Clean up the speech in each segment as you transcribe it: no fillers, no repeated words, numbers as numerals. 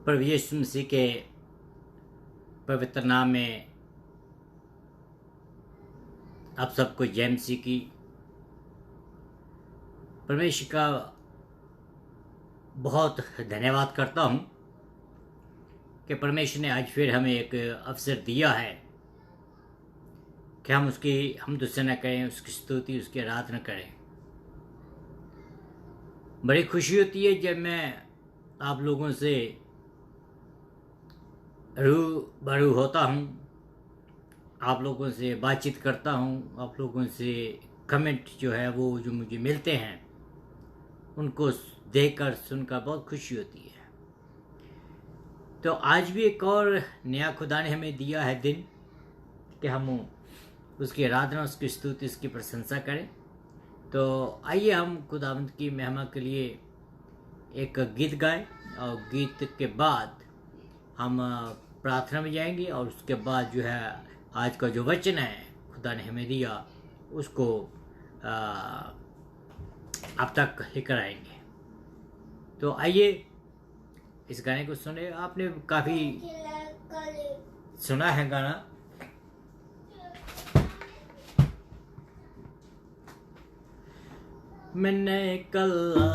प्रभु यीशु मसीह के पवित्र नाम में आप सबको जय मसीह की। परमेश्वर का बहुत धन्यवाद करता हूँ कि परमेश्वर ने आज फिर हमें एक अवसर दिया है कि हम उसकी हमदुसना करें, उसकी स्तुति, उसकी आराधना करें। बड़ी खुशी होती है जब मैं आप लोगों से रूबरू होता हूँ, आप लोगों से बातचीत करता हूँ, आप लोगों से कमेंट जो है वो जो मुझे मिलते हैं उनको देखकर सुनकर बहुत खुशी होती है। तो आज भी एक और नया खुदा ने हमें दिया है दिन कि हम उसकी आराधना, उसकी स्तुति, उसकी प्रशंसा करें। तो आइए हम खुदावंद की महिमा के लिए एक गीत गाएं और गीत के बाद हम प्रार्थना में जाएंगे और उसके बाद जो है आज का जो वचन है खुदा ने हमें दिया उसको आप तक लेकर आएंगे। तो आइए इस गाने को सुने। आपने काफ़ी सुना है गाना। मैंने कल्ला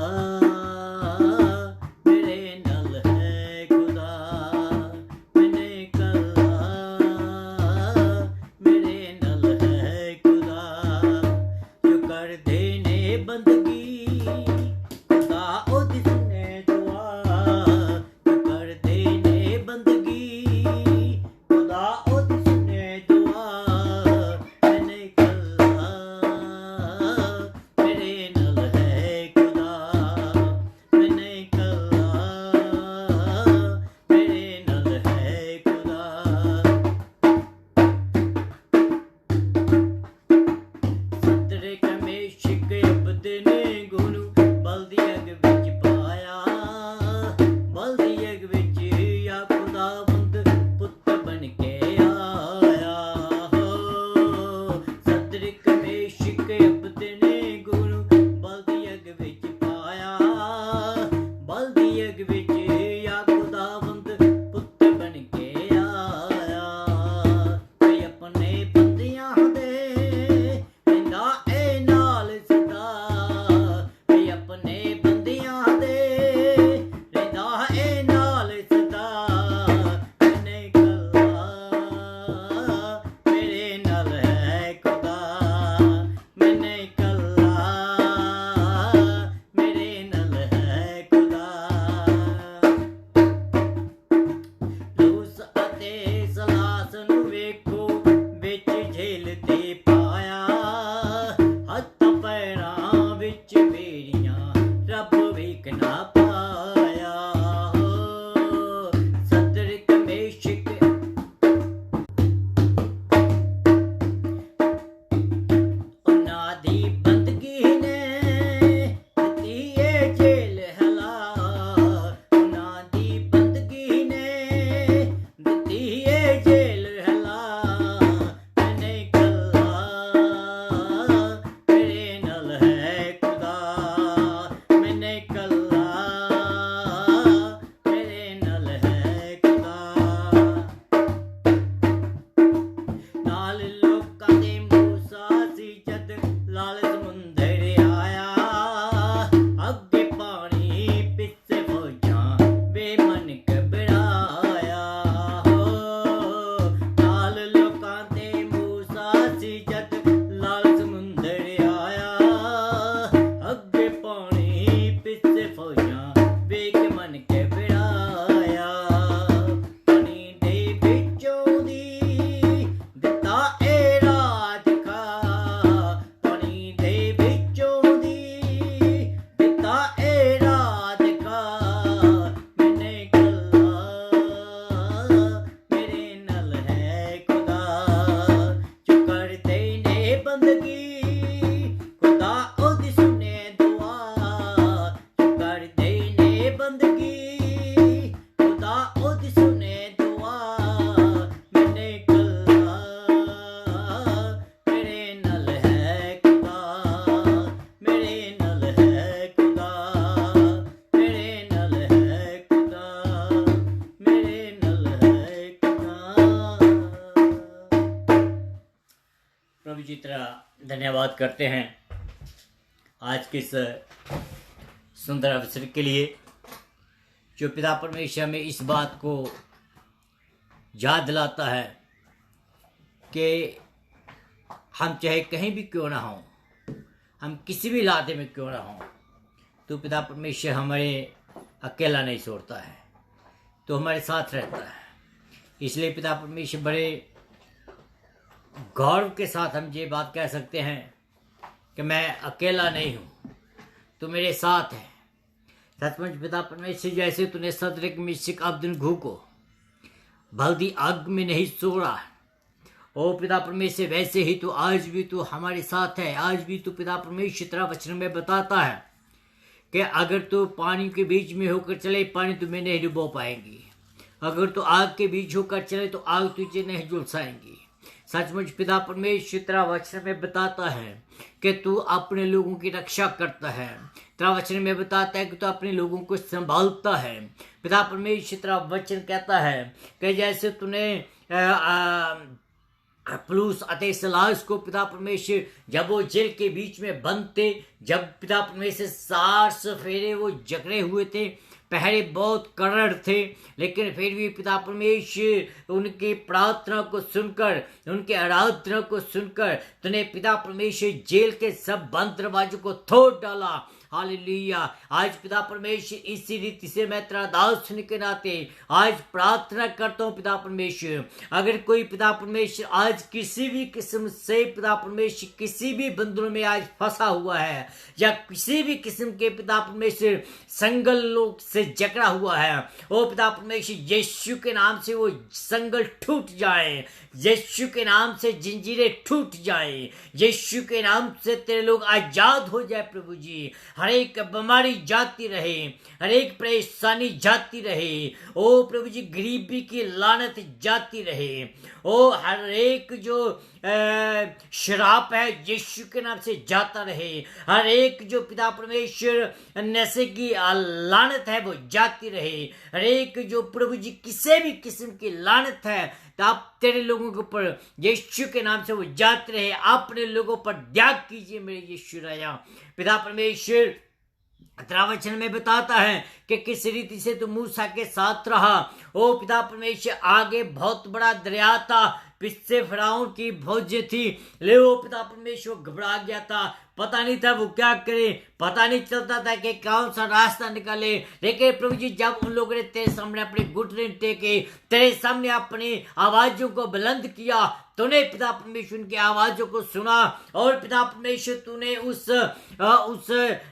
प्रभु जी तेरा धन्यवाद करते हैं आज के इस सुंदर अवसर के लिए, जो पिता परमेश्वर में इस बात को याद दिलाता है कि हम चाहे कहीं भी क्यों ना हों, हम किसी भी लादे में क्यों ना हों, तो पिता परमेश्वर हमारे अकेला नहीं छोड़ता है, तो हमारे साथ रहता है। इसलिए पिता परमेश्वर बड़े गौरव के साथ हम ये बात कह सकते हैं कि मैं अकेला नहीं हूँ, तो मेरे साथ है। सचमुच पिता परमेश्वर, जैसे तूने सदरक मिशक अबेदनगो को भलती आग में नहीं छोड़ा, ओ पिता परमेश्वर, वैसे ही तो आज भी तू हमारे साथ है। आज भी तू पिता परमेश्वर तेरा वचन में बताता है कि अगर तू पानी के बीच में होकर चले, पानी तुम्हें नहीं डुबो पाएंगी। अगर तू आग के बीच होकर चले तो आग तुझे नहीं झुलसाएंगी। सचमुच पिता परमेश्वर तेरा वचन में बताता है कि तू अपने लोगों की रक्षा करता है। तेरा वचन में बताता है कि तू अपने लोगों को संभालता है। पिता परमेश्वर तेरा वचन कहता है कि जैसे तूने पौलुस अते सिलास को पिता परमेश्वर जब वो जेल के बीच में बंद थे, जब पिता परमेश्वर 4 सफेरे वो जकड़े हुए थे, पहरे बहुत कड़ड़ थे, लेकिन फिर भी पिता परमेश्वर उनकी प्रार्थना को सुनकर, उनके आराधना को सुनकर तूने पिता परमेश्वर जेल के सब बंद दरवाजों को तोड़ डाला। हालेलुया। आज पिता परमेश्वर इसी रीति से मैं तेरा दास होने के नाते आज प्रार्थना करता हूँ पिता परमेश्वर, अगर कोई पिता परमेश्वर आज किसी भी किस्म से पिता परमेश्वर किसी भी बंधनों में आज फंसा हुआ है, या किसी भी किस्म के पिता परमेश्वर संगल लोग से जकड़ा हुआ है, ओ पिता परमेश्वर यीशु के नाम से वो संगल टूट जाए, यीशु के नाम से जंजीरें टूट जाए, यीशु के नाम से तेरे लोग आजाद हो जाए। प्रभु जी, हर एक बीमारी जाती रहे, हर एक परेशानी जाती रहे, ओ प्रभु जी गरीबी की लानत जाती रहे, ओ हर एक जो शराब है यीशु के नाम से जाता रहे, हर एक जो पिता परमेश्वर नशे की लानत है वो जाती रहे, हर एक जो प्रभु जी किसी भी किस्म की लानत है तो आप तेरे लोगों के ऊपर यीशु के नाम से वो जाते रहे। अपने लोगों पर दया कीजिए मेरे यीशु राजा। पिता परमेश्वर तेरा वचन में बताता है कि किस रीति से तू मूसा के साथ रहा। ओ पिता परमेश्वर, आगे बहुत बड़ा दरिया था, पीछे फिरौन की फौजें थी, ले वो पिता परमेश्वर घबरा गया था, पता नहीं था वो क्या करे, पता नहीं चलता था कि कौन सा रास्ता निकाले। लेकिन प्रभु जी जब उन लोगों ने तेरे सामने अपने घुटने टेके, तेरे सामने अपनी आवाजों को बुलंद किया, तूने पिता परमेश्वर उनकी आवाजों को सुना, और पिता परमेश्वर तूने उस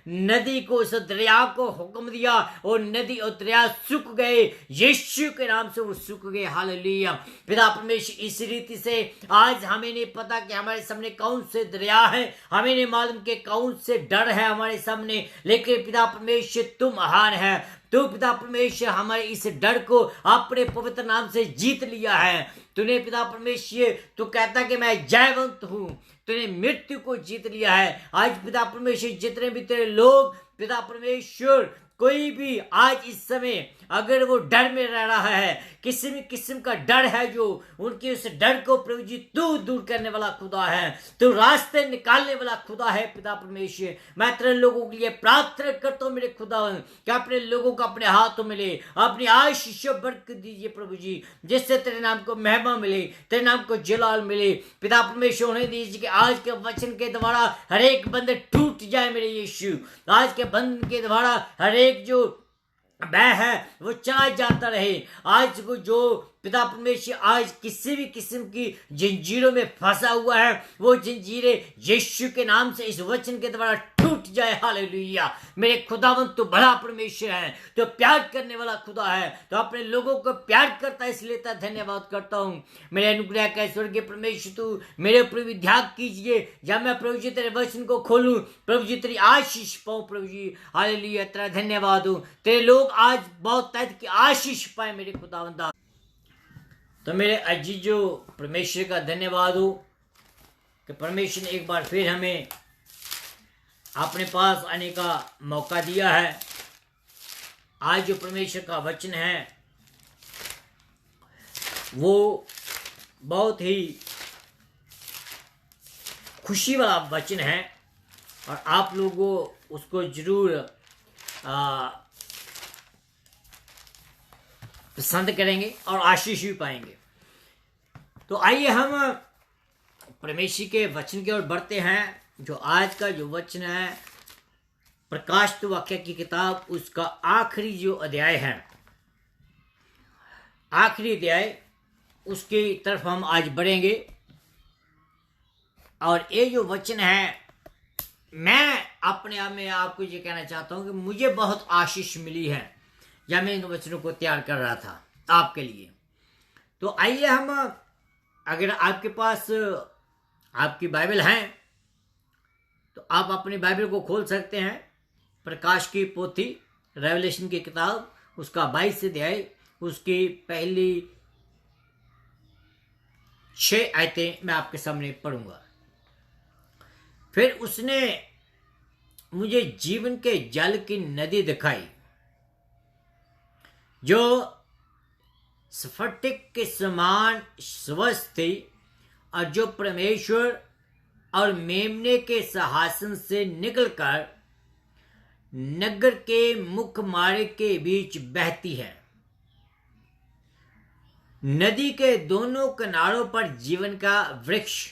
नदी को, उस दरिया को हुक्म दिया, और नदी और दरिया सूख गए, यीशु के नाम से वो सूख गए। हालेलुया। पिता परमेश्वर इस रीति से आज हमें नहीं पता कि हमारे सामने कौन से दरिया है, हमें नहीं मालूम कि कौन से डर है हमारे सामने, लेकिन पिता परमेश्वर तुम महान है। तो पिता परमेश्वर हमारे इस डर को अपने पवित्र नाम से जीत लिया है। तूने पिता परमेश्वर, तू कहता कि मैं जयवंत हूं, तूने मृत्यु को जीत लिया है। आज पिता परमेश्वर जितने भी तेरे लोग पिता परमेश्वर कोई भी आज इस समय अगर वो डर में रह रहा है, किसी भी किस्म का डर है जो उनके, उस डर को प्रभु जी तू दूर करने वाला खुदा है, तू रास्ते निकालने वाला खुदा है। पिता परमेश्वर मैं तेरे लोगों के लिए प्रार्थना करता हूँ मेरे खुदा कि अपने लोगों को अपने हाथों में ले, अपनी आशीष बरकत दीजिए प्रभु जी, जिससे तेरे नाम को महिमा मिले, तेरे नाम को जलाल मिले। पिता परमेश्वर उन्हें दीजिए कि आज के वचन के द्वारा हर एक बंधन टूट जाए मेरे यीशु, आज के बंधन के द्वारा हर एक जो वह है वो चला जाता रहे। आज को जो पिता परमेश्वर आज किसी भी किस्म की जंजीरों में फंसा हुआ है, वो जंजीरें यीशु के नाम से इस वचन के द्वारा टूट जाए। हालेलुया। मेरे खुदावंत तो बड़ा परमेश्वर है, तो प्यार करने वाला खुदा है, तो अपने लोगों को प्यार करता है, इसलिए धन्यवाद करता हूँ। मेरे अनुग्रह का स्वर्गीय परमेश्वर तू मेरे ऊपर भी ध्यान कीजिए, जब मैं प्रभु जी तेरे वचन को खोलूं, प्रभु जी तेरी आशीष पाऊं। प्रभु जी हालेलुया, तेरा धन्यवाद हूँ। तेरे लोग आज बहुत तहत की आशीष पाए मेरे खुदावंत। तो मेरे अजीजो परमेश्वर का धन्यवाद हो कि परमेश्वर ने एक बार फिर हमें अपने पास आने का मौका दिया है। आज जो परमेश्वर का वचन है वो बहुत ही खुशी वाला वचन है और आप लोगों उसको जरूर पसंद करेंगे और आशीष भी पाएंगे। तो आइए हम परमेश्वर के वचन की ओर बढ़ते हैं। जो आज का जो वचन है प्रकाशित वाक्य की किताब, उसका आखिरी जो अध्याय है, आखिरी अध्याय, उसकी तरफ हम आज बढ़ेंगे। और ये जो वचन है, मैं अपने आप में आपको ये कहना चाहता हूं कि मुझे बहुत आशीष मिली है जब मैं इन वचनों को तैयार कर रहा था आपके लिए। तो आइए हम, अगर आपके पास आपकी बाइबल है तो आप अपनी बाइबल को खोल सकते हैं। प्रकाश की पोथी, रेवलेशन की किताब, उसका 22 अध्याय, उसकी पहली 6 आयतें मैं आपके सामने पढ़ूंगा। फिर उसने मुझे जीवन के जल की नदी दिखाई जो स्फटिक के समान स्वच्छ थी और जो परमेश्वर और मेमने के सिंहासन से निकलकर नगर के मुख्य मार्ग के बीच बहती है। नदी के दोनों किनारों पर जीवन का वृक्ष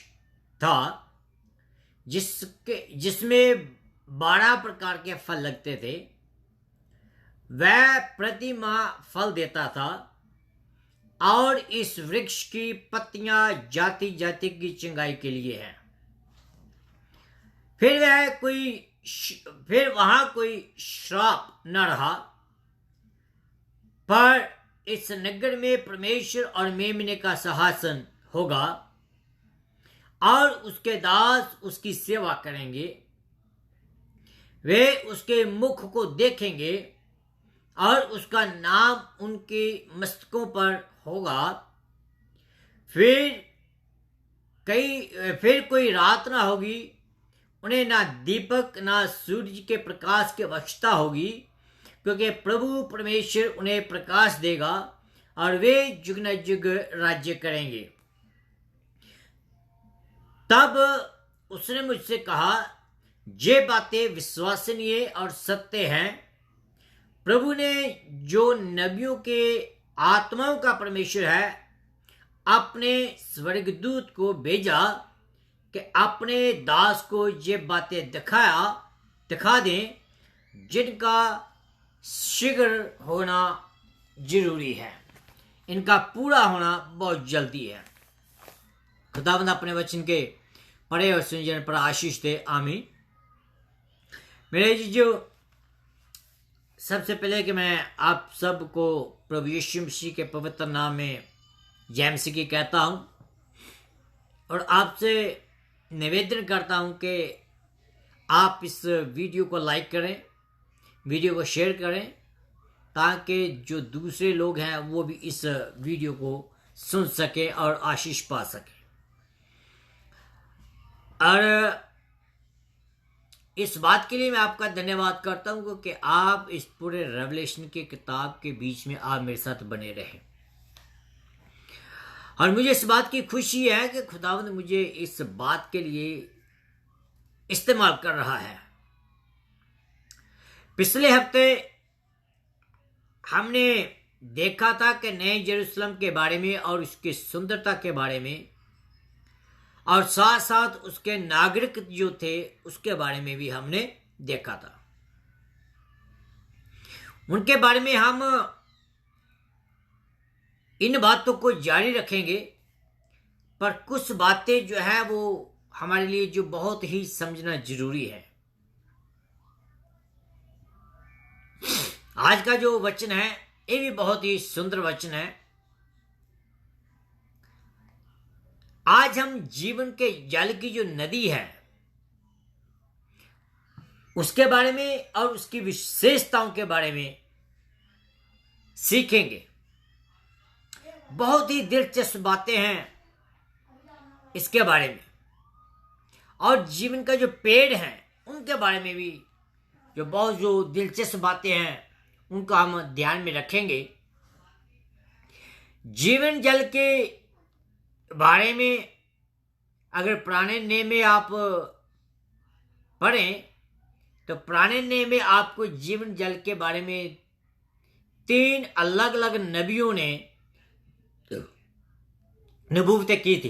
था जिसमें 12 प्रकार के फल लगते थे। वह प्रति माह फल देता था और इस वृक्ष की पत्तियां जाति जाति की चंगाई के लिए है। फिर वहां कोई श्राप न रहा, पर इस नगर में परमेश्वर और मेमने का सिंहासन होगा और उसके दास उसकी सेवा करेंगे। वे उसके मुख को देखेंगे और उसका नाम उनके मस्तकों पर होगा। फिर कोई रात ना होगी, उन्हें ना दीपक ना सूरज के प्रकाश की आवश्यकता होगी, क्योंकि प्रभु परमेश्वर उन्हें प्रकाश देगा और वे जुग न जुग राज्य करेंगे। तब उसने मुझसे कहा, ये बातें विश्वसनीय और सत्य हैं। प्रभु ने जो नबियों के आत्माओं का परमेश्वर है अपने स्वर्गदूत को भेजा कि अपने दास को ये बातें दिखा दें जिनका शीघ्र होना जरूरी है। इनका पूरा होना बहुत जल्दी है। खुदावंद अपने वचन के पढ़े और सुनने पर आशीष दे। आमीन। मेरे जो सबसे पहले कि मैं आप सबको प्रभु यीशु मसीह के पवित्र नाम में जय मसीह की कहता हूं और आपसे निवेदन करता हूं कि आप इस वीडियो को लाइक करें, वीडियो को शेयर करें, ताकि जो दूसरे लोग हैं वो भी इस वीडियो को सुन सके और आशीष पा सके। और इस बात के लिए मैं आपका धन्यवाद करता हूं कि आप इस पूरे रेवलेशन की किताब के बीच में आप मेरे साथ बने रहे। और मुझे इस बात की खुशी है कि खुदावंद मुझे इस बात के लिए इस्तेमाल कर रहा है। पिछले हफ्ते हमने देखा था कि नए यरूशलेम के बारे में और उसकी सुंदरता के बारे में, और साथ साथ उसके नागरिक जो थे उसके बारे में भी हमने देखा था। उनके बारे में हम इन बातों को जारी रखेंगे, पर कुछ बातें जो है वो हमारे लिए जो बहुत ही समझना जरूरी है। आज का जो वचन है ये भी बहुत ही सुंदर वचन है। आज हम जीवन के जल की जो नदी है उसके बारे में और उसकी विशेषताओं के बारे में सीखेंगे। बहुत ही दिलचस्प बातें हैं इसके बारे में, और जीवन का जो पेड़ है उनके बारे में भी जो दिलचस्प बातें हैं उनको हम ध्यान में रखेंगे। जीवन जल के बारे में अगर पुराने नियम में आप पढ़ें तो पुराने नियम में आपको जीवन जल के बारे में 3 अलग अलग नबियों ने नबूवतें की थी।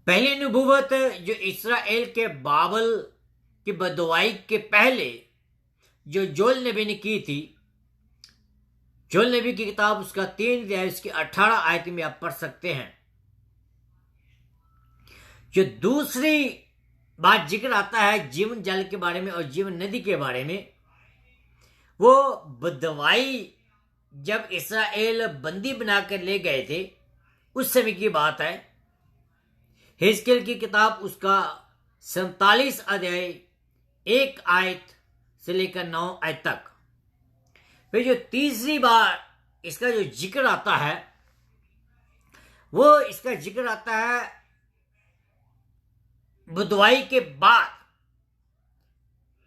पहली नबूवत जो इस्राएल के बाबल की बदवाई के पहले जो जोएल नबी ने की थी, जोएल नबी की किताब उसका 3 अध्याय उसकी 18 आयत में आप पढ़ सकते हैं। जो दूसरी बात जिक्र आता है जीवन जल के बारे में और जीवन नदी के बारे में, वो बदवाई जब इस्राएल बंदी बनाकर ले गए थे उस समय की बात है। हिजकियेल की किताब उसका 47 अध्याय 1 आयत से लेकर 9 आयत तक। फिर जो तीसरी बार इसका जो जिक्र आता है वो इसका जिक्र आता है बदवाई के बाद,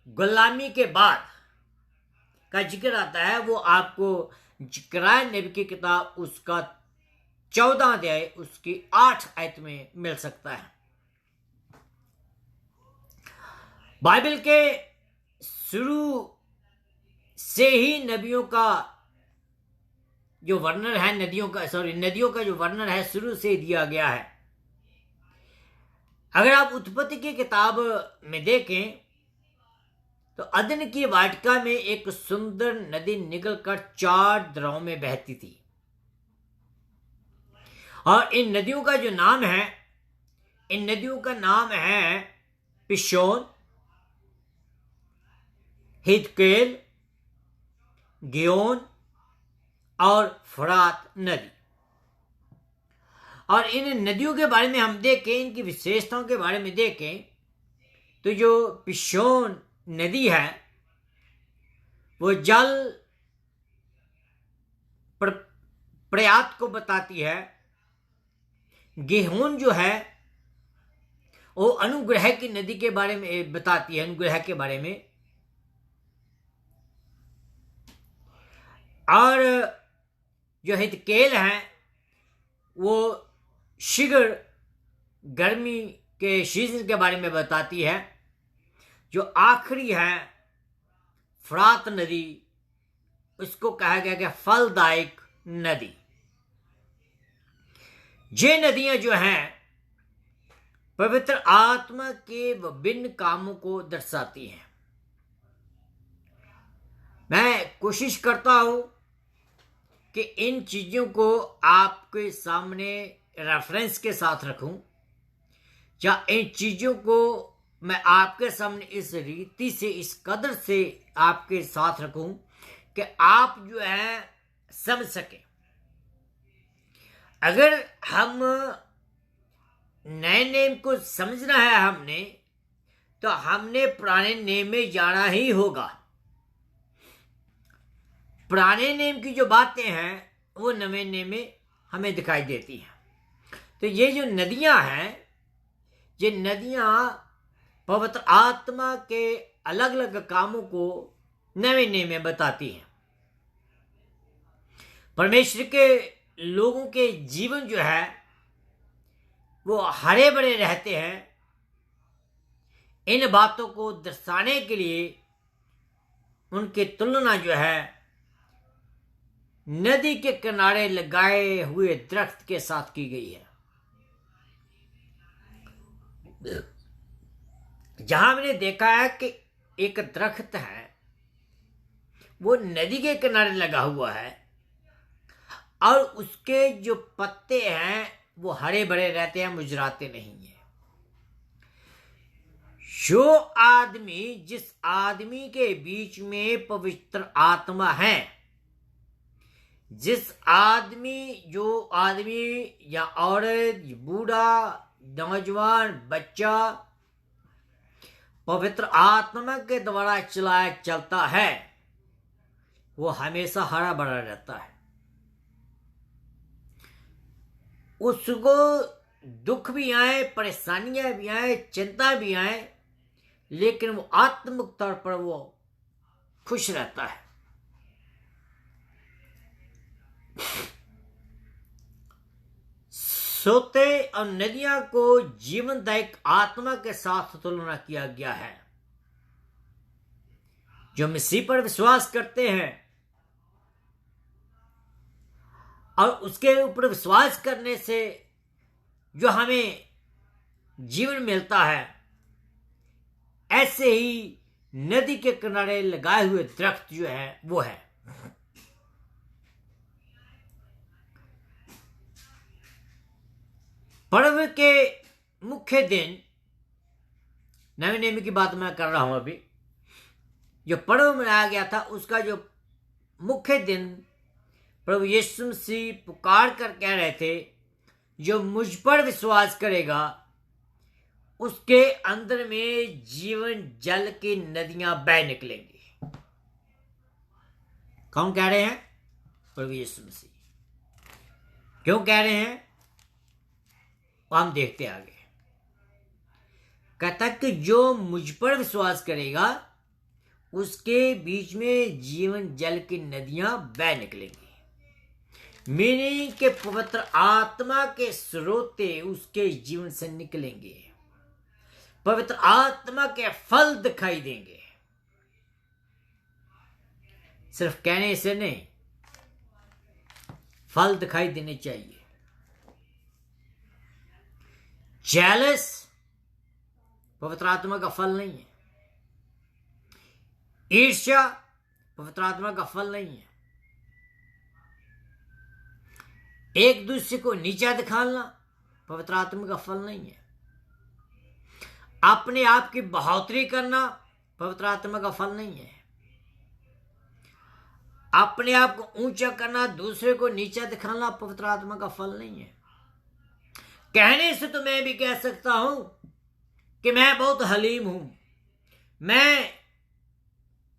गुलामी के बाद का जिक्र आता है। वो आपको जिक्राय नबी की किताब उसका 14 अध्याय उसकी 8 आयत में मिल सकता है। बाइबल के शुरू से ही नबियों का जो वर्णन है, नदियों का जो वर्णन है शुरू से दिया गया है। अगर आप उत्पत्ति की किताब में देखें तो अदन की वाटिका में एक सुंदर नदी निकलकर 4 दरारों में बहती थी, और इन नदियों का जो नाम है, इन नदियों का नाम है पिशोन, हिदकेल, गियोन और फरात नदी। और इन नदियों के बारे में हम देखें, इनकी विशेषताओं के बारे में देखें तो जो पिशोन नदी है वो जल प्रयात को बताती है। गिहोन जो है वो अनुग्रह की नदी के बारे में बताती है, अनुग्रह के बारे में। और जो हिदकेल है वो शीघ्र गर्मी के सीजन के बारे में बताती है। जो आखिरी है फरात नदी, उसको कहा गया कि फलदायक नदी। ये नदियां जो हैं पवित्र आत्मा के विभिन्न कामों को दर्शाती हैं। मैं कोशिश करता हूं कि इन चीजों को आपके सामने रेफरेंस के साथ रखूं, या इन चीजों को मैं आपके सामने इस रीति से, इस कदर से आपके साथ रखूं कि आप जो है समझ सके। अगर हम नए नेम को समझना है हमने, तो हमने पुराने नेम में जाना ही होगा। पुराने नेम की जो बातें हैं वो नए नेम में हमें दिखाई देती हैं। तो ये जो नदियां हैं, ये नदियां पवित्र आत्मा के अलग अलग कामों को नए नेम में बताती हैं। परमेश्वर के लोगों के जीवन जो है वो हरे भरे रहते हैं। इन बातों को दर्शाने के लिए उनकी तुलना जो है नदी के किनारे लगाए हुए दरख्त के साथ की गई है। जहां मैंने देखा है कि एक दरख्त है वो नदी के किनारे लगा हुआ है और उसके जो पत्ते हैं वो हरे भरे रहते हैं, मुरझाते नहीं है। जो आदमी, जिस आदमी के बीच में पवित्र आत्मा है, जो आदमी या औरत, बूढ़ा, नौजवान, बच्चा पवित्र आत्मा के द्वारा चलाया चलता है, वो हमेशा हरा भरा रहता है। उसको दुख भी आए, परेशानियां भी आए, चिंता भी आए, लेकिन वो आत्मिक तौर पर वो खुश रहता है। सोते और नदियां को जीवनदायक आत्मा के साथ तुलना किया गया है। जो मसीह पर विश्वास करते हैं और उसके ऊपर विश्वास करने से जो हमें जीवन मिलता है, ऐसे ही नदी के किनारे लगाए हुए दरख्त जो है वो है। पर्व के मुख्य दिन, नवे नियम की बात मैं कर रहा हूं अभी, जो पर्व मनाया गया था उसका जो मुख्य दिन प्रभु यीशु मसीह पुकार कर कह रहे थे, जो मुझ पर विश्वास करेगा उसके अंदर में जीवन जल की नदियां बह निकलेंगी। कौन कह रहे हैं? प्रभु यीशु मसीह। क्यों कह रहे हैं हम देखते आगे। कहता कि जो मुझ पर विश्वास करेगा उसके बीच में जीवन जल की नदियां बह निकलेंगी। मीनिंग के पवित्र आत्मा के स्रोते उसके जीवन से निकलेंगे। पवित्र आत्मा के फल दिखाई देंगे। सिर्फ कहने से नहीं, फल दिखाई देने चाहिए। जेलस पवित्र आत्मा का फल नहीं है। ईर्ष्या पवित्र आत्मा का फल नहीं है। एक दूसरे को नीचा दिखाना पवित्र आत्मा का फल नहीं है। अपने आप की बढ़ोतरी करना पवित्र आत्मा का फल नहीं है। अपने आप को ऊंचा करना, दूसरे को नीचा दिखाना पवित्र आत्मा का फल नहीं है। कहने से तो मैं भी कह सकता हूं कि मैं बहुत हलीम हूं,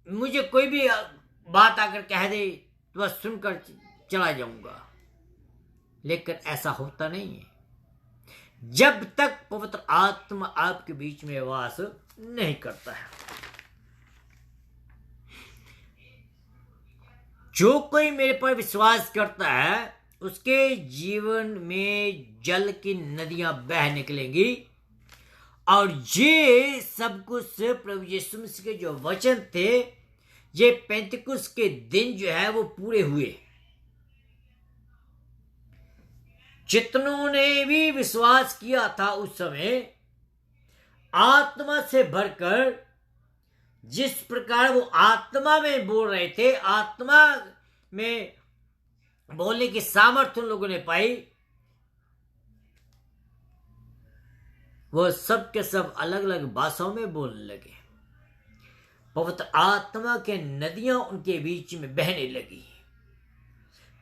मुझे कोई भी बात आकर कह दे तो बस सुनकर चला जाऊंगा, लेकिन ऐसा होता नहीं है जब तक पवित्र आत्मा आपके बीच में वास नहीं करता है। जो कोई मेरे पर विश्वास करता है उसके जीवन में जल की नदियां बह निकलेंगी। और ये सब कुछ प्रभु यीशु मसीह के जो वचन थे, ये पेंतिकुस्त के दिन जो है वो पूरे हुए। जितनों ने भी विश्वास किया था उस समय, आत्मा से भरकर जिस प्रकार वो आत्मा में बोल रहे थे, आत्मा में बोलने की सामर्थ्य उन लोगों ने पाई, वो सब के सब अलग अलग भाषाओं में बोलने लगे। पवित्र आत्मा के नदियां उनके बीच में बहने लगी।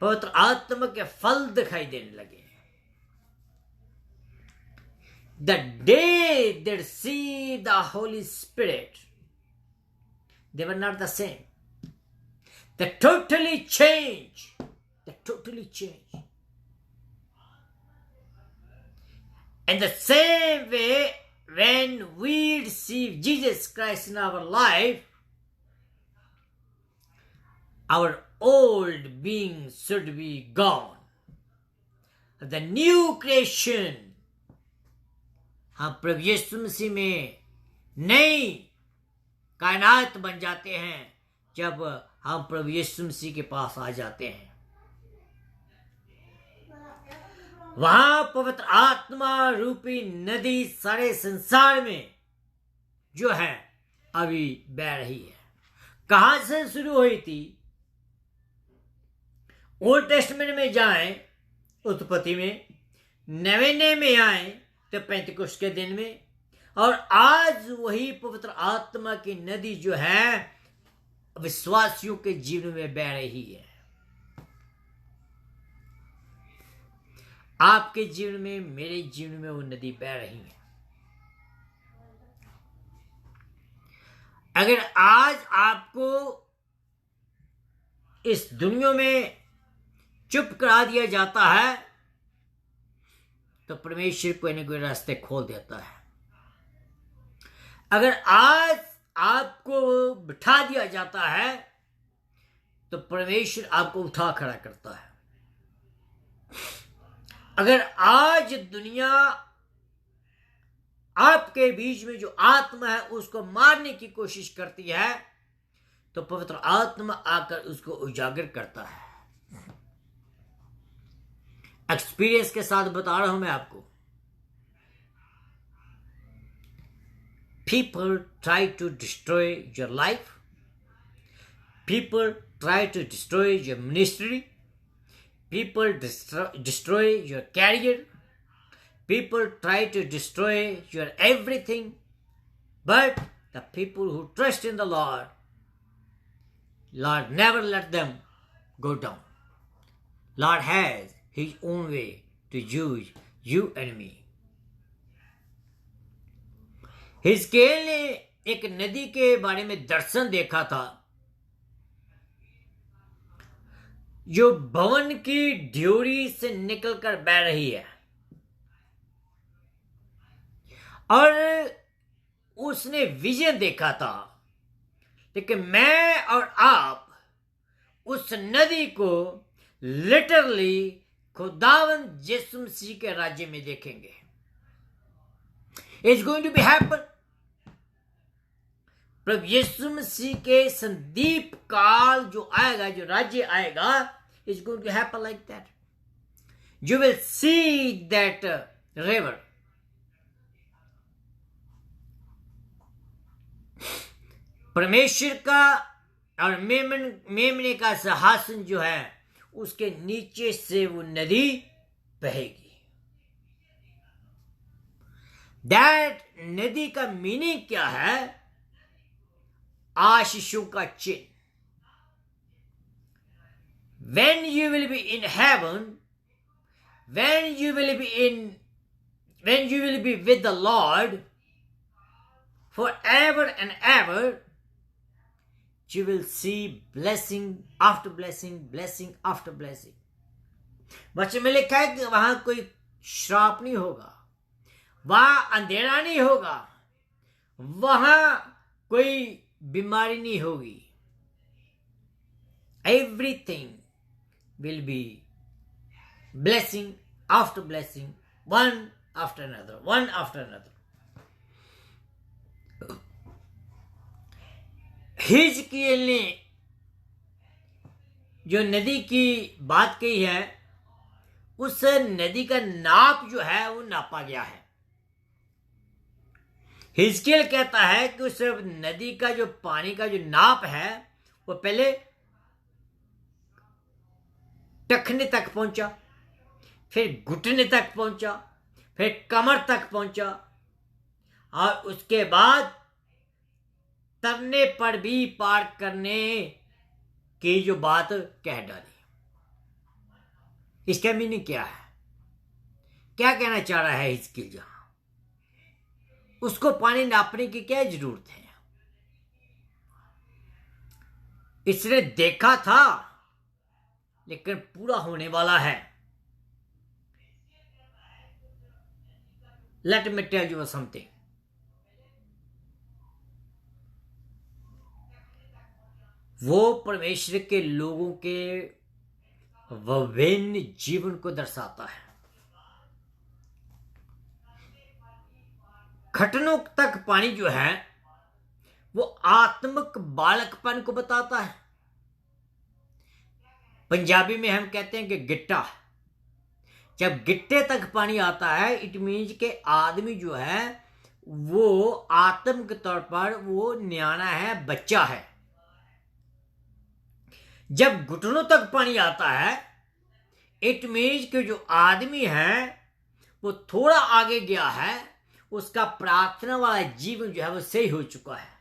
पवित्र आत्मा के फल दिखाई देने लगे। The day they see the Holy Spirit, they were not the same. They totally change. They totally change. In the same way, when we receive Jesus Christ in our life, our old being should be gone. The new creation, हम प्रभु यीशु मसीह में नई कायनात बन जाते हैं जब हम प्रभु यीशु मसीह के पास आ जाते हैं। वहां पवित्र आत्मा रूपी नदी सारे संसार में जो है अभी बह रही है। कहां से शुरू हुई थी? ओल्ड टेस्टमेंट में जाएं, उत्पत्ति में, नवे नियम में आए तो पेंतिकुस्त के दिन में, और आज वही पवित्र आत्मा की नदी जो है विश्वासियों के जीवन में बह रही है। आपके जीवन में, मेरे जीवन में वो नदी बह रही है। अगर आज आपको इस दुनिया में चुप करा दिया जाता है तो परमेश्वर कोई न कोई रास्ते खोल देता है। अगर आज आपको बिठा दिया जाता है तो परमेश्वर आपको उठा खड़ा करता है। अगर आज दुनिया आपके बीच में जो आत्मा है उसको मारने की कोशिश करती है, तो पवित्र आत्मा आकर उसको उजागर करता है। एक्सपीरियंस के साथ बता रहा हूं मैं आपको। People try to destroy your life. People try to destroy your ministry. People destroy your career. People try to destroy your everything. But the people who trust in the Lord never let them go down. Lord has His own way to use you and me. हिजकेल ने एक नदी के बारे में दर्शन देखा था, जो भवन की ड्योरी से निकलकर बह रही है, और उसने विजन देखा था। लेकिन मैं और आप उस नदी को लिटरली खुदावंद यीशु मसीह के राज्य में देखेंगे। It's going to be happen. प्रभु यीशु मसीह के संदीप काल जो आएगा, जो राज्य आएगा, it's going to happen like that. You will see that river. परमेश्वर का और मेमने का सिंहासन जो है, उसके नीचे से वो नदी बहेगी। दैट नदी का मीनिंग क्या है? आशीषों का चिन्ह। When you will be in heaven, when you will be with the Lord forever and ever, you will see blessing after blessing, blessing after blessing. बच्चे में लिखा है कि वहां कोई श्राप नहीं होगा, वहां अंधेरा नहीं होगा, वहां कोई बीमारी नहीं होगी। Everything will be blessing after blessing, one after another, one after another. हिजकिय्येल ने जो नदी की बात कही है, उस नदी का नाप जो है वो नापा गया है। हिजकिय्येल कहता है कि उस नदी का जो पानी का जो नाप है, वो पहले टखने तक पहुंचा, फिर घुटने तक पहुंचा, फिर कमर तक पहुंचा, और उसके बाद तरने पर भी पार करने की जो बात कह डाली। इसका मीनिंग क्या है? क्या कहना चाह रहा है हिजकिय्येल? जहां उसको पानी नापने की क्या जरूरत है? इसने देखा था, लेकिन पूरा होने वाला है। Let me tell you something. वो परमेश्वर के लोगों के विभिन्न जीवन को दर्शाता है। घुटनों तक पानी जो है, वो आत्मिक बालकपन को बताता है। पंजाबी में हम कहते हैं कि गिट्टा। जब गिट्टे तक पानी आता है, इट मीन्स के आदमी जो है वो आत्मिक तौर पर वो न्याना है, बच्चा है। जब घुटनों तक पानी आता है, इट मीन्स कि जो आदमी है वो थोड़ा आगे गया है, उसका प्रार्थना वाला जीवन जो है वो सही हो चुका है।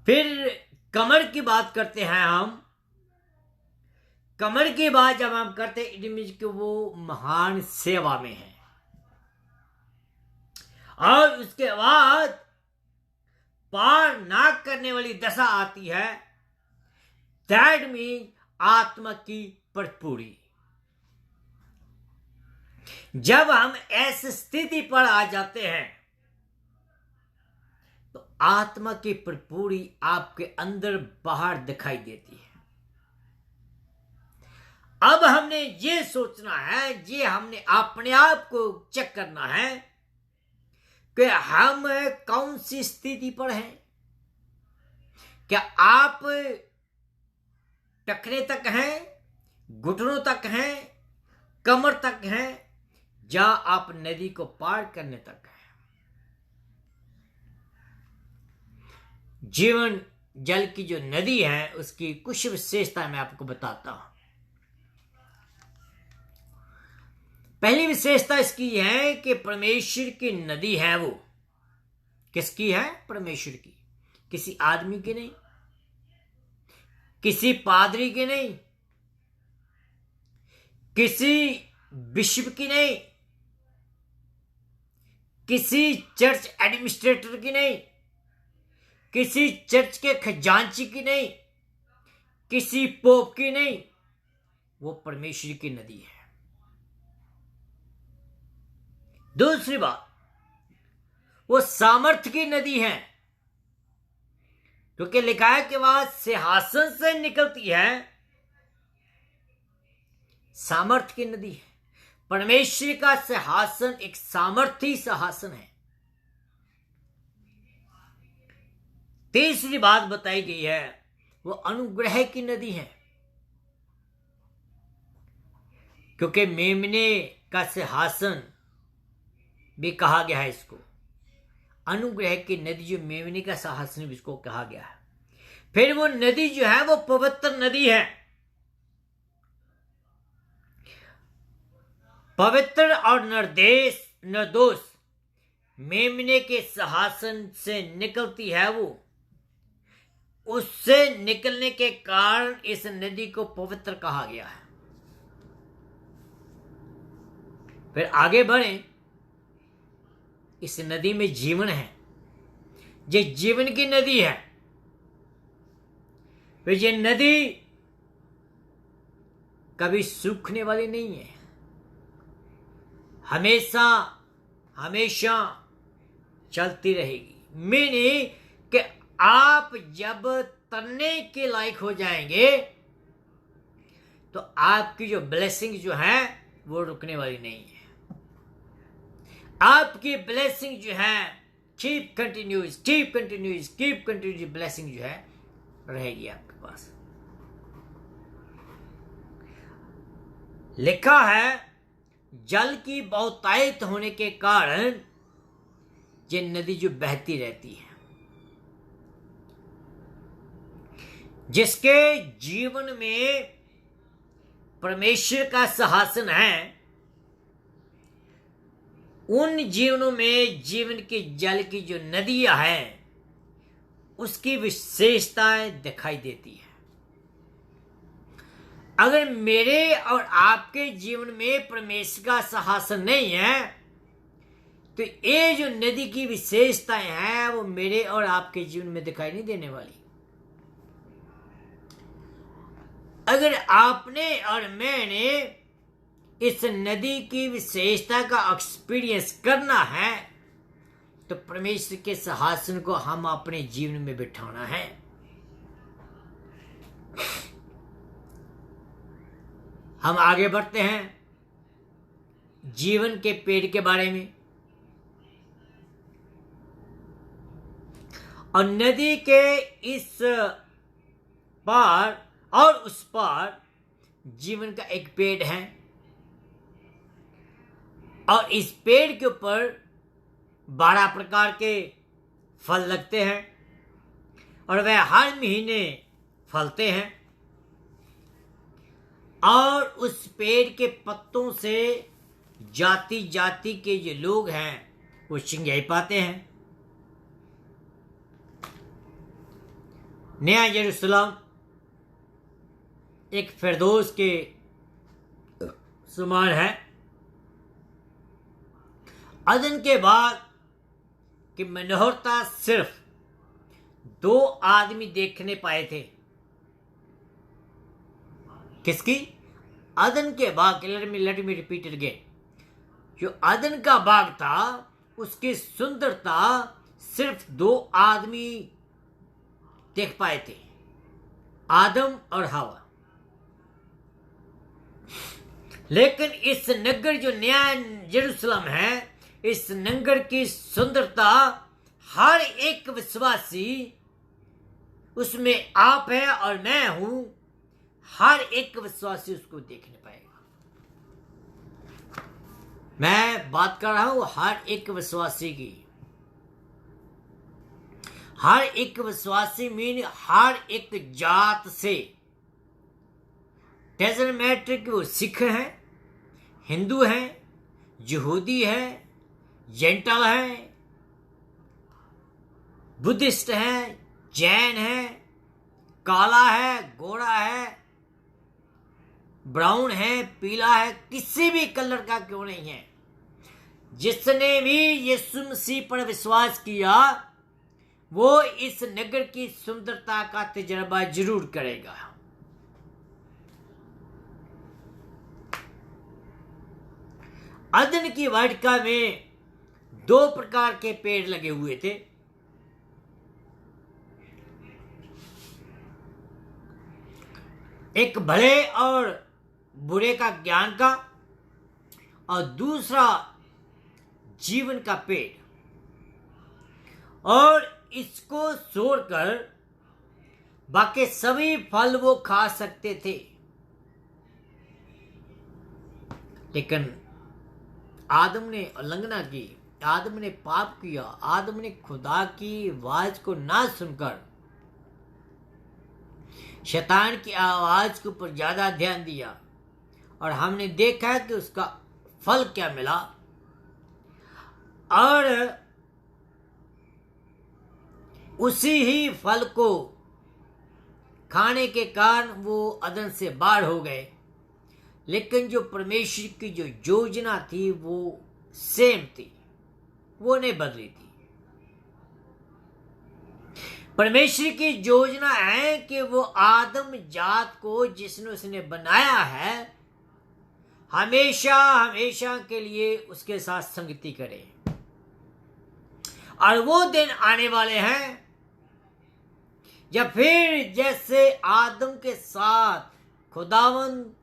फिर कमर की बात करते हैं हम। कमर की बात जब हम करते हैं, इट मीन्स कि वो महान सेवा में है। और उसके बाद पार ना करने वाली दशा आती है। दैट मीन आत्मा की भरपूरी। जब हम ऐसी स्थिति पर आ जाते हैं, तो आत्मा की भरपूरी आपके अंदर बाहर दिखाई देती है। अब हमने ये सोचना है, ये हमने अपने आप को चेक करना है कि हम कौन सी स्थिति पर हैं। क्या आप टखने तक हैं, घुटनों तक हैं, कमर तक हैं, या आप नदी को पार करने तक हैं? जीवन जल की जो नदी है उसकी कुछ विशेषता मैं आपको बताता हूं। पहली विशेषता इसकी है कि परमेश्वर की नदी है। वो किसकी है? परमेश्वर की। किसी आदमी की नहीं, किसी पादरी की नहीं, किसी बिशप की नहीं, किसी चर्च एडमिनिस्ट्रेटर की नहीं, किसी चर्च के खजांची की नहीं, किसी पोप की नहीं। वो परमेश्वर की नदी है। दूसरी बात, वो सामर्थ्य की नदी है, क्योंकि लिखा है कि वह सिंहासन से निकलती है। सामर्थ्य की नदी है। परमेश्वर का सिंहासन एक सामर्थी सिंहासन है। तीसरी बात बताई गई है, वो अनुग्रह की नदी है, क्योंकि मेमने का सिंहासन भी कहा गया है इसको। अनुग्रह की नदी जो मेमने का सिंहासन भी इसको कहा गया है। फिर वो नदी जो है वो पवित्र नदी है। पवित्र और निर्दोष मेमने के सिंहासन से निकलती है। वो उससे निकलने के कारण इस नदी को पवित्र कहा गया है। फिर आगे बढ़े, इस नदी में जीवन है। ये जीवन की नदी है। फिर ये नदी कभी सूखने वाली नहीं है, हमेशा हमेशा चलती रहेगी। मीनिंग कि आप जब तरने के लायक हो जाएंगे तो आपकी जो ब्लेसिंग जो है वो रुकने वाली नहीं है। आपकी ब्लेसिंग जो है कीप कंटिन्यूस ब्लेसिंग जो है रहेगी आपके पास। लिखा है जल की बहुतायत होने के कारण ये नदी जो बहती रहती है। जिसके जीवन में परमेश्वर का सिंहासन है, उन जीवनों में जीवन के जल की जो नदियां हैं उसकी विशेषताएं दिखाई देती है। अगर मेरे और आपके जीवन में परमेश्वर का सिंहासन नहीं है तो ये जो नदी की विशेषताएं हैं वो मेरे और आपके जीवन में दिखाई नहीं देने वाली। अगर आपने और मैंने इस नदी की विशेषता का एक्सपीरियंस करना है तो परमेश्वर के सिंहासन को हम अपने जीवन में बिठाना है। हम आगे बढ़ते हैं जीवन के पेड़ के बारे में। और नदी के इस पार और उस पार जीवन का एक पेड़ है, और इस पेड़ के ऊपर 12 प्रकार के फल लगते हैं और वह हर महीने फलते हैं। और उस पेड़ के पत्तों से जाति जाति के जो लोग हैं वो सिंचाई पाते हैं। नया यरूशलेम एक फिरदौस के समान है। अदन के बाद की मनोहरता सिर्फ 2 आदमी देखने पाए थे। किसकी? अदन के बाग। Let me repeat it again. जो अदन का बाग था उसकी सुंदरता सिर्फ 2 आदमी देख पाए थे, आदम और हवा। लेकिन इस नगर जो नया यरूशलेम है, इस नगर की सुंदरता हर एक विश्वासी, उसमें आप है और मैं हूं, हर एक विश्वासी उसको देखने पाएगा। मैं बात कर रहा हूं हर एक विश्वासी की। हर एक विश्वासी मीन हर एक जात से। डजंट मैटर कि वो सिख हैं, हिंदू हैं, यहूदी है, जेंटल है, बुद्धिस्ट है, जैन है, काला है, गोरा है, ब्राउन है, पीला है, किसी भी कलर का क्यों नहीं है, जिसने भी यीशु मसीह पर विश्वास किया वो इस नगर की सुंदरता का तजर्बा जरूर करेगा। अदन की वाटिका में 2 प्रकार के पेड़ लगे हुए थे। एक भले और बुरे का ज्ञान का, और दूसरा जीवन का पेड़। और इसको छोड़कर बाकी सभी फल वो खा सकते थे, लेकिन आदम ने उल्लंघना की, आदम ने पाप किया, आदम ने खुदा की आवाज को ना सुनकर शैतान की आवाज के ऊपर ज्यादा ध्यान दिया, और हमने देखा कि उसका फल क्या मिला। और उसी ही फल को खाने के कारण वो अदन से बाहर हो गए, लेकिन जो परमेश्वर की जो योजना थी वो सेम थी, वो नहीं बदली थी। परमेश्वर की योजना है कि वो आदम जात को जिसने उसने बनाया है हमेशा हमेशा के लिए उसके साथ संगति करे। और वो दिन आने वाले हैं जब फिर जैसे आदम के साथ खुदावंद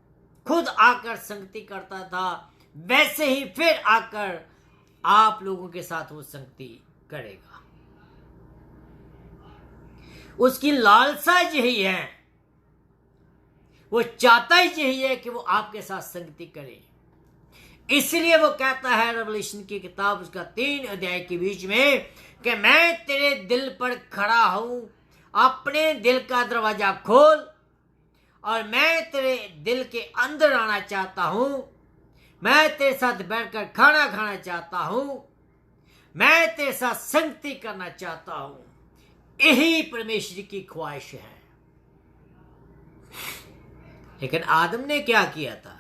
खुद आकर संगति करता था, वैसे ही फिर आकर आप लोगों के साथ वो संगति करेगा। उसकी लालसा यही है, वो चाहता ही यही है कि वो आपके साथ संगति करे। इसलिए वो कहता है रेवलेशन की किताब उसका 3 अध्याय के बीच में कि मैं तेरे दिल पर खड़ा हूं, अपने दिल का दरवाजा खोल और मैं तेरे दिल के अंदर आना चाहता हूं, मैं तेरे साथ बैठकर खाना खाना चाहता हूं, मैं तेरे साथ संगति करना चाहता हूं। यही परमेश्वर की ख्वाहिश है। लेकिन आदम ने क्या किया था?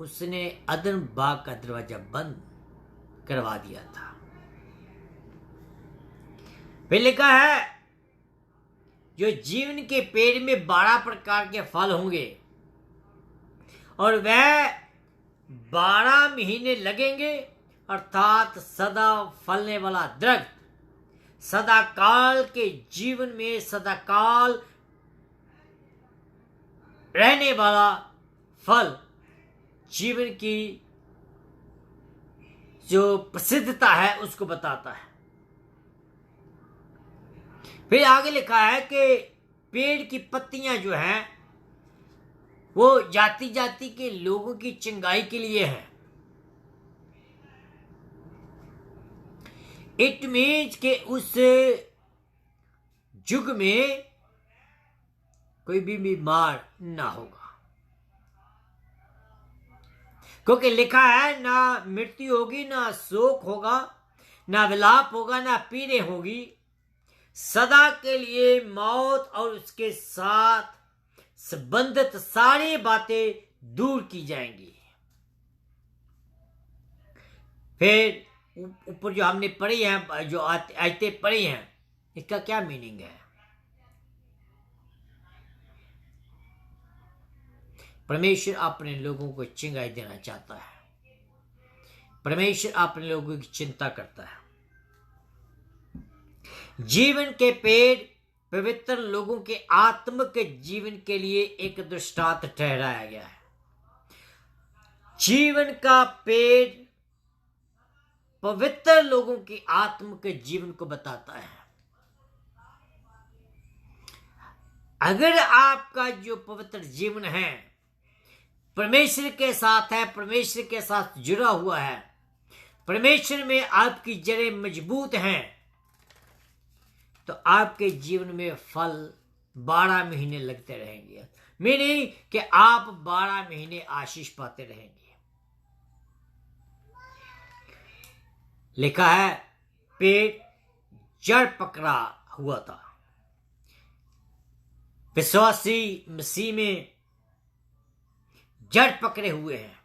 उसने अदन बाग का दरवाजा बंद करवा दिया था। फिर लिखा है जो जीवन के पेड़ में 12 प्रकार के फल होंगे और वह 12 महीने लगेंगे, अर्थात सदा फलने वाला दरख्त, सदा काल के जीवन में सदा काल रहने वाला फल, जीवन की जो प्रसिद्धता है उसको बताता है। फिर आगे लिखा है कि पेड़ की पत्तियां जो हैं वो जाति जाति के लोगों की चंगाई के लिए है। इट मीन्स के उस युग में कोई भी बीमार ना होगा, क्योंकि लिखा है ना मृत्यु होगी, ना शोक होगा, ना विलाप होगा, ना पीड़े होगी। सदा के लिए मौत और उसके साथ संबंधित सारी बातें दूर की जाएंगी। फिर ऊपर जो हमने पढ़ी है, जो आयतें पढ़ी हैं, इसका क्या मीनिंग है? परमेश्वर अपने लोगों को चंगाई देना चाहता है। परमेश्वर अपने लोगों की चिंता करता है। जीवन के पेड़ पवित्र लोगों के आत्मिक जीवन के लिए एक दृष्टांत ठहराया गया है। जीवन का पेड़ पवित्र लोगों की आत्म के जीवन को बताता है। अगर आपका जो पवित्र जीवन है परमेश्वर के साथ है, परमेश्वर के साथ जुड़ा हुआ है, परमेश्वर में आपकी जड़ें मजबूत हैं, तो आपके जीवन में फल 12 महीने लगते रहेंगे। मीनिंग कि आप 12 महीने आशीष पाते रहेंगे। लिखा है पेड़ जड़ पकड़ा हुआ था। विश्वासी मसीह में जड़ पकड़े हुए हैं।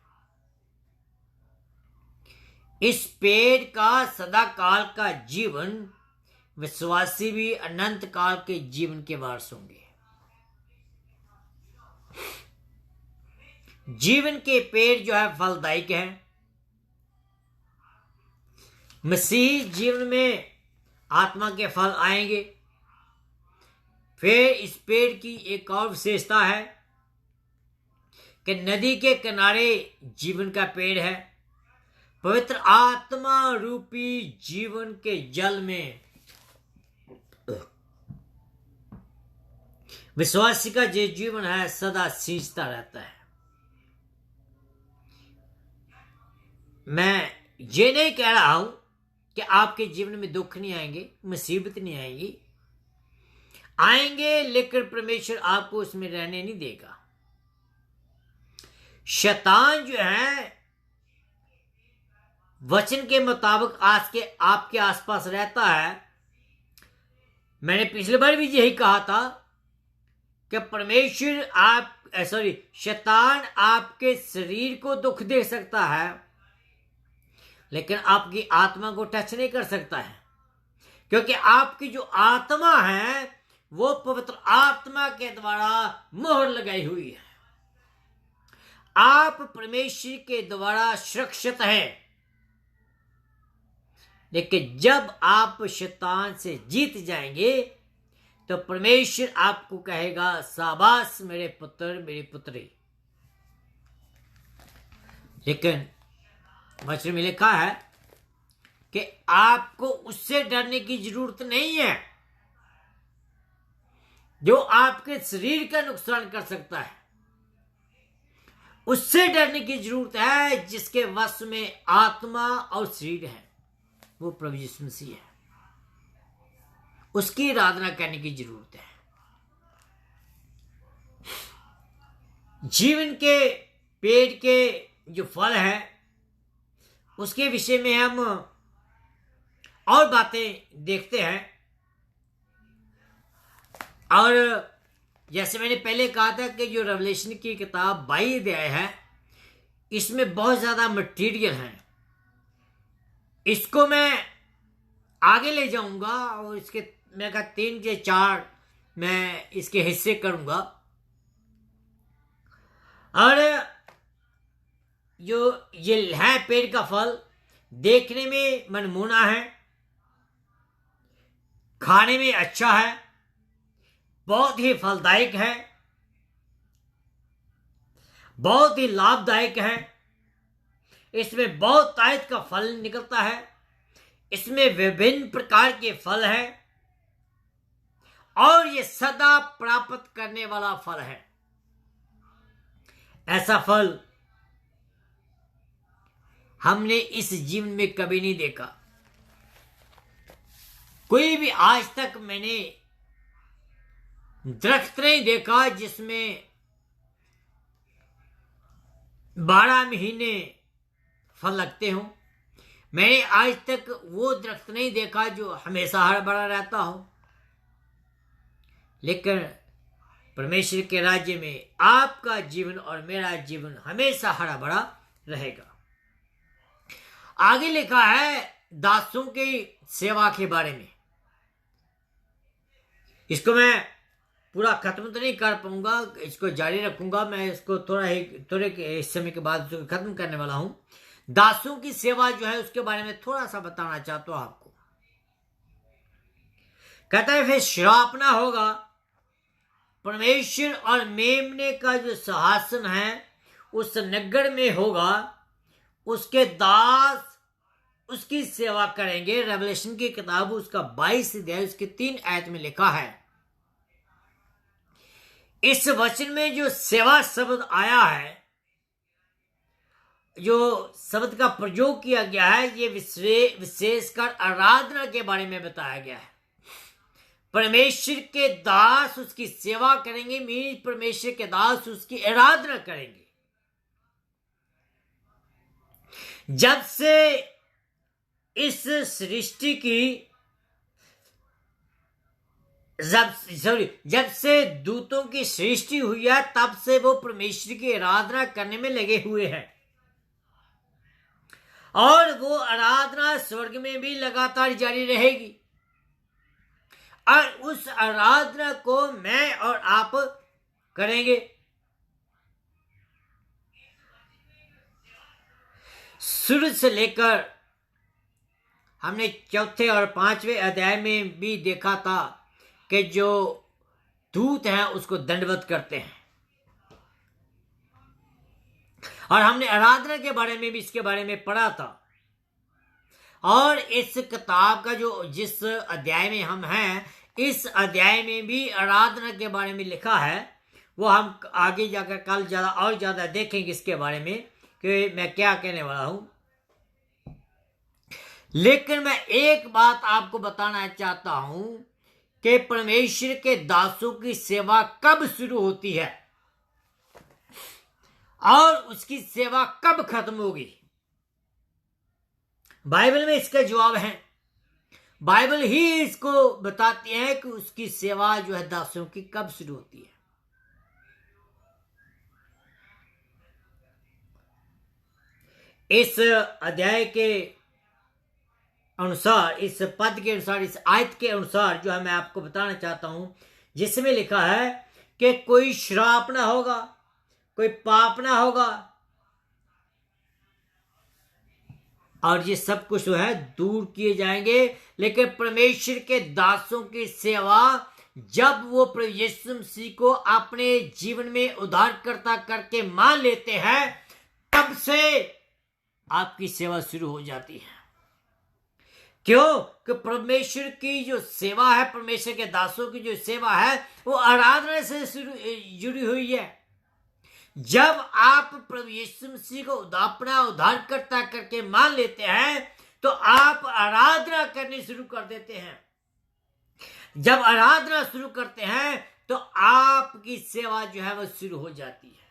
इस पेड़ का सदा काल का जीवन, विश्वासी भी अनंत काल के जीवन के वारस होंगे। जीवन के पेड़ जो है फलदायक है। मसीह जीवन में आत्मा के फल आएंगे। फिर इस पेड़ की एक और विशेषता है कि नदी के किनारे जीवन का पेड़ है। पवित्र आत्मा रूपी जीवन के जल में विश्वासी का जो जीवन है सदा सींचता रहता है। मैं ये नहीं कह रहा हूं कि आपके जीवन में दुख नहीं आएंगे, मुसीबत नहीं आएंगी, आएंगे, लेकिन परमेश्वर आपको उसमें रहने नहीं देगा। शैतान जो है वचन के मुताबिक आज के आपके आसपास रहता है। मैंने पिछली बार भी यही कहा था कि शैतान आपके शरीर को दुख दे सकता है, लेकिन आपकी आत्मा को टच नहीं कर सकता है, क्योंकि आपकी जो आत्मा है वो पवित्र आत्मा के द्वारा मोहर लगाई हुई है। आप परमेश्वर के द्वारा सुरक्षित हैं। लेकिन जब आप शैतान से जीत जाएंगे तो परमेश्वर आपको कहेगा, शाबाश मेरे पुत्र, मेरी पुत्री। लेकिन वचन में लिखा है कि आपको उससे डरने की जरूरत नहीं है जो आपके शरीर का नुकसान कर सकता है। उससे डरने की जरूरत है जिसके वश में आत्मा और शरीर है, वो प्रभु यीशु मसीह है। उसकी आराधना करने की जरूरत है। जीवन के पेड़ के जो फल है उसके विषय में हम और बातें देखते हैं। और जैसे मैंने पहले कहा था कि जो रेवलेशन की किताब 22 अध्याय है, इसमें बहुत ज्यादा मटेरियल है। इसको मैं आगे ले जाऊंगा और इसके मैं कहा 3 या 4 मैं इसके हिस्से करूंगा। और जो ये है पेड़ का फल देखने में मनमोहना है, खाने में अच्छा है, बहुत ही फलदायक है, बहुत ही लाभदायक है। इसमें बहुत ताकत का फल निकलता है। इसमें विभिन्न प्रकार के फल हैं और ये सदा प्राप्त करने वाला फल है। ऐसा फल हमने इस जीवन में कभी नहीं देखा। कोई भी आज तक मैंने दरख्त नहीं देखा जिसमें 12 महीने फल लगते हों। मैंने आज तक वो दरख्त नहीं देखा जो हमेशा हरा भरा रहता हो। लेकिन परमेश्वर के राज्य में आपका जीवन और मेरा जीवन हमेशा हरा भरा रहेगा। आगे लिखा है दासों की सेवा के बारे में। इसको मैं पूरा खत्म तो नहीं कर पाऊंगा, इसको जारी रखूंगा। मैं इसको थोड़े समय के बाद खत्म करने वाला हूं। दासों की सेवा जो है उसके बारे में थोड़ा सा बताना चाहता हूं आपको। कहता है फिर श्रापना होगा। परमेश्वर और मेमने का जो सिंहासन है उस नगर में होगा, उसके दास उसकी सेवा करेंगे। रेवलेशन की किताब उसका 22 अध्याय उसके 3 आयत में लिखा है। इस वचन में जो सेवा शब्द आया है, जो शब्द का प्रयोग किया गया है, ये विशेषकर आराधना के बारे में बताया गया है। परमेश्वर के दास उसकी सेवा करेंगे, मीन्स परमेश्वर के दास उसकी आराधना करेंगे। जब से इस सृष्टि की जब से दूतों की सृष्टि हुई है, तब से वो परमेश्वर की आराधना करने में लगे हुए हैं, और वो आराधना स्वर्ग में भी लगातार जारी रहेगी। और उस आराधना को मैं और आप करेंगे। शुरू से लेकर हमने 4 और 5वें अध्याय में भी देखा था कि जो दूत हैं उसको दंडवत करते हैं, और हमने आराधना के बारे में भी इसके बारे में पढ़ा था। और इस किताब का जो जिस अध्याय में हम हैं, इस अध्याय में भी आराधना के बारे में लिखा है। वो हम आगे जाकर कल ज्यादा देखेंगे इसके बारे में कि मैं क्या कहने वाला हूं। लेकिन मैं एक बात आपको बताना चाहता हूं कि परमेश्वर के दासों की सेवा कब शुरू होती है और उसकी सेवा कब खत्म होगी। बाइबल में इसका जवाब है। बाइबल ही इसको बताती है कि उसकी सेवा जो है दासों की कब शुरू होती है। इस अध्याय के अनुसार, इस पद के अनुसार, इस आयत के अनुसार जो है मैं आपको बताना चाहता हूं, जिसमें लिखा है कि कोई श्राप ना होगा, कोई पाप ना होगा, और ये सब कुछ जो है दूर किए जाएंगे। लेकिन परमेश्वर के दासों की सेवा, जब वो प्रभु यीशु मसीह को अपने जीवन में उद्धारकर्ता करके मान लेते हैं, तब से आपकी सेवा शुरू हो जाती है। क्यों? कि परमेश्वर की जो सेवा है, परमेश्वर के दासों की जो सेवा है, वो आराधना से जुड़ी हुई है। जब आप प्रभु यीशु मसीह को अपना उद्धारकर्ता करके मान लेते हैं, तो आप आराधना करनी शुरू कर देते हैं। जब आराधना शुरू करते हैं तो आपकी सेवा जो है वो शुरू हो जाती है।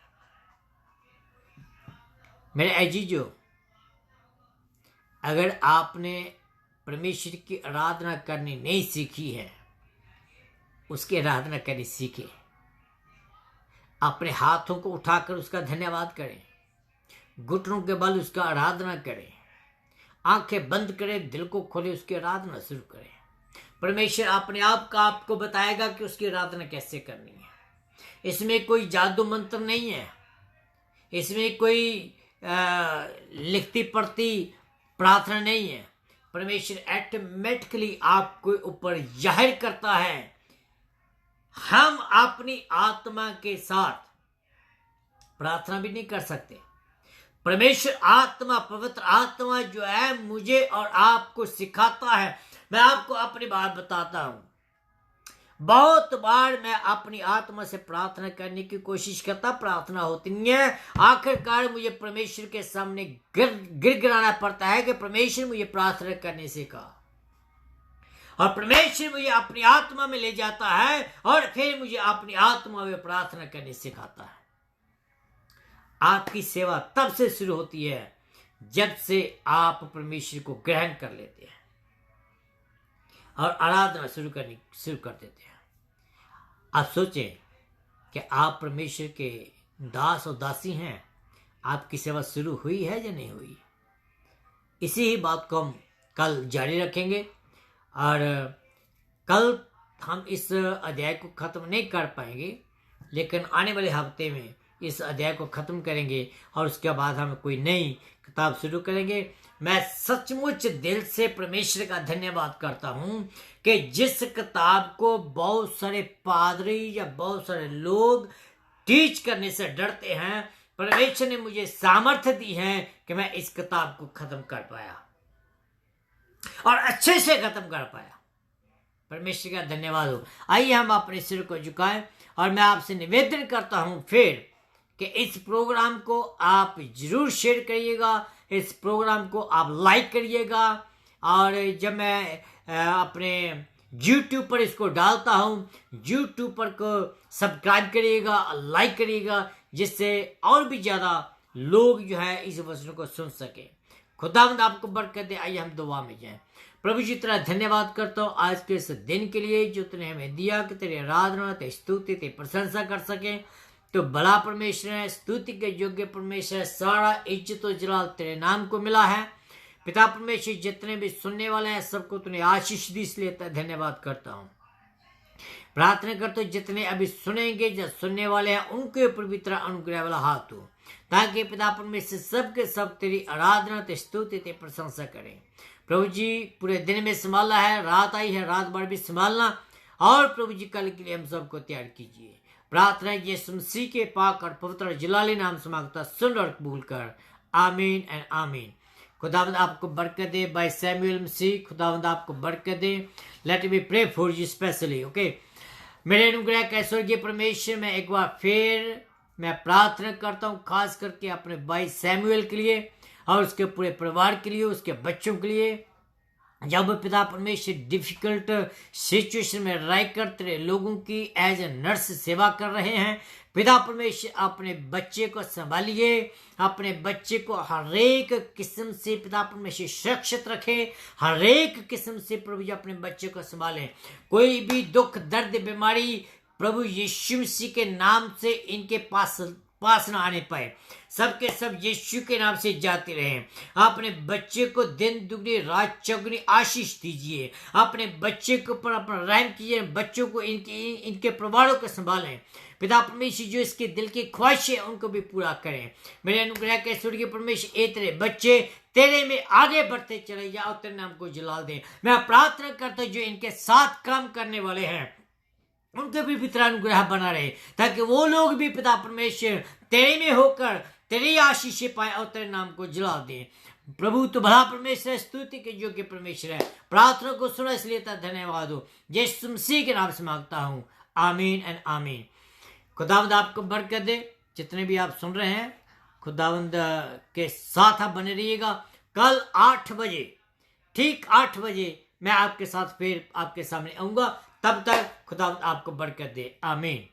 मेरे अजीजों, अगर आपने परमेश्वर की आराधना करनी नहीं सीखी है, उसकी आराधना करनी सीखें। अपने हाथों को उठाकर उसका धन्यवाद करें, घुटनों के बल उसका आराधना करें, आंखें बंद करें, दिल को खोले, उसकी आराधना शुरू करें। परमेश्वर अपने आप का आपको बताएगा कि उसकी आराधना कैसे करनी है। इसमें कोई जादू मंत्र नहीं है, इसमें कोई लिखती पढ़ती प्रार्थना नहीं है। परमेश्वर ऑटोमेटिकली आपके ऊपर जाहिर करता है। हम अपनी आत्मा के साथ प्रार्थना भी नहीं कर सकते। परमेश्वर आत्मा, पवित्र आत्मा जो है, मुझे और आपको सिखाता है। मैं आपको अपनी बात बताता हूं, बहुत बार मैं अपनी आत्मा से प्रार्थना करने की कोशिश करता, प्रार्थना होती नहीं है। आखिरकार मुझे परमेश्वर के सामने गिड़गिड़ाना पड़ता है कि परमेश्वर मुझे प्रार्थना करने सिखा, और परमेश्वर मुझे अपनी आत्मा में ले जाता है और फिर मुझे अपनी आत्मा में प्रार्थना करने सिखाता है। आपकी सेवा तब से शुरू होती है जब से आप परमेश्वर को ग्रहण कर लेते हैं और आराधना शुरू कर देते हैं। आप सोचें कि आप परमेश्वर के दास और दासी हैं, आपकी सेवा शुरू हुई है या नहीं हुई। इसी ही बात को हम कल जारी रखेंगे, और कल हम इस अध्याय को खत्म नहीं कर पाएंगे, लेकिन आने वाले हफ्ते में इस अध्याय को खत्म करेंगे और उसके बाद हम कोई नई किताब शुरू करेंगे। मैं सचमुच दिल से परमेश्वर का धन्यवाद करता हूं कि जिस किताब को बहुत सारे पादरी या बहुत सारे लोग टीच करने से डरते हैं, परमेश्वर ने मुझे सामर्थ्य दी है कि मैं इस किताब को खत्म कर पाया और अच्छे से खत्म कर पाया। परमेश्वर का धन्यवाद हो। आइए हम अपने सिर को झुकाएं और मैं आपसे निवेदन करता हूं फिर कि इस प्रोग्राम को आप जरूर शेयर करिएगा, इस प्रोग्राम को आप लाइक करिएगा, और जब मैं अपने YouTube पर इसको डालता हूँ, YouTube पर को सब्सक्राइब करिएगा, लाइक करिएगा, जिससे और भी ज़्यादा लोग जो है इस वचन को सुन सके। खुदावंद आपको बरकत दे। आइए हम दुआ में जाएं। प्रभु जी तेरा धन्यवाद करता हूँ आज के इस दिन के लिए जो तूने हमें दिया कि तेरी आराधना, तेरी स्तुति, तेरी प्रशंसा कर सके। तो बड़ा परमेश्वर है, स्तुति के योग्य परमेश्वर है, सारा इज्जत और जलाल तेरे नाम को मिला है। पिता परमेश्वर, जितने भी सुनने वाले हैं सबको तूने आशीष दी, इसलिए धन्यवाद करता हूँ। प्रार्थना करते हो जितने अभी सुनेंगे, जो सुनने वाले हैं, उनके ऊपर भी तेरा अनुग्रह वाला हाथ हो, ताकि पिता परमेश्वर सबके सब तेरी आराधना, तेरी स्तुति, तेरी प्रशंसा करें। प्रभु जी पूरे दिन में संभालना है, रात आई है, रात भर भी संभालना, और प्रभु जी कल के लिए हम सबको तैयार कीजिए। प्रार्थना यीशु मसीह के पाक और पवित्र जलाली नाम से मांगता, सुन और कबूल कर। आमीन एंड आमीन। खुदावंद आपको बरकत दे। बाय सैमुअल मसीह, खुदावंद आपको बरकत दे। Let me pray for you specially. Okay, मेरे अनुग्रह का स्वर्गीय परमेश्वर, मैं एक बार फिर मैं प्रार्थना करता हूँ खास करके अपने भाई सैमुअल के लिए और उसके पूरे परिवार के लिए, उसके बच्चों के लिए। जब पिता परमेश्वर डिफिकल्ट सिचुएशन में रहकर तेरे लोगों की एज ए नर्स सेवा कर रहे हैं, पिता परमेश्वर अपने बच्चे को संभालिए, अपने बच्चे को हर एक किस्म से पिता परमेश्वर सुरक्षित रखे, हर एक किस्म से प्रभु जी अपने बच्चे को संभालें। कोई भी दुख, दर्द, बीमारी प्रभु यीशु मसीह के नाम से इनके पास न आने पाए, सबके सब यीशु के नाम से जाते रहें। अपने बच्चे को दिन दुगनी रात चौगुनी आशीष दीजिए, अपने बच्चे के ऊपर अपना रहम कीजिए, बच्चों को इनके परिवारों को संभालें। पिता परमेश्वर जो इसके दिल की ख्वाहिश है उनको भी पूरा करें। मेरे अनुग्रह के स्वर्गीय परमेश्वर, ए तेरे बच्चे तेरे में आगे बढ़ते चले जाओ, तेरे नाम को जलाल दे। मैं प्रार्थना करता हूं जो इनके साथ काम करने वाले हैं उनके भी पिता अनुग्रह बना रहे, ताकि वो लोग भी पिता परमेश्वर तेरे में होकर तेरी आशीष पाए और तेरे नाम को जला दे। प्रभु तो भला परमेश्वर, स्तुति के योग्य परमेश्वर है। प्रार्थना को सुना, इसलिए धन्यवाद हो। यीशु मसीह के नाम से मांगता हूँ, आमीन एंड आमीन। खुदावंद आपको बरकत दे। जितने भी आप सुन रहे हैं, खुदावंद के साथ आप बने रहिएगा। कल 8 बजे, ठीक 8 बजे मैं आपके साथ फिर आपके सामने आऊंगा। तब तक खुदावंद आपको बरकत दे। आमीन।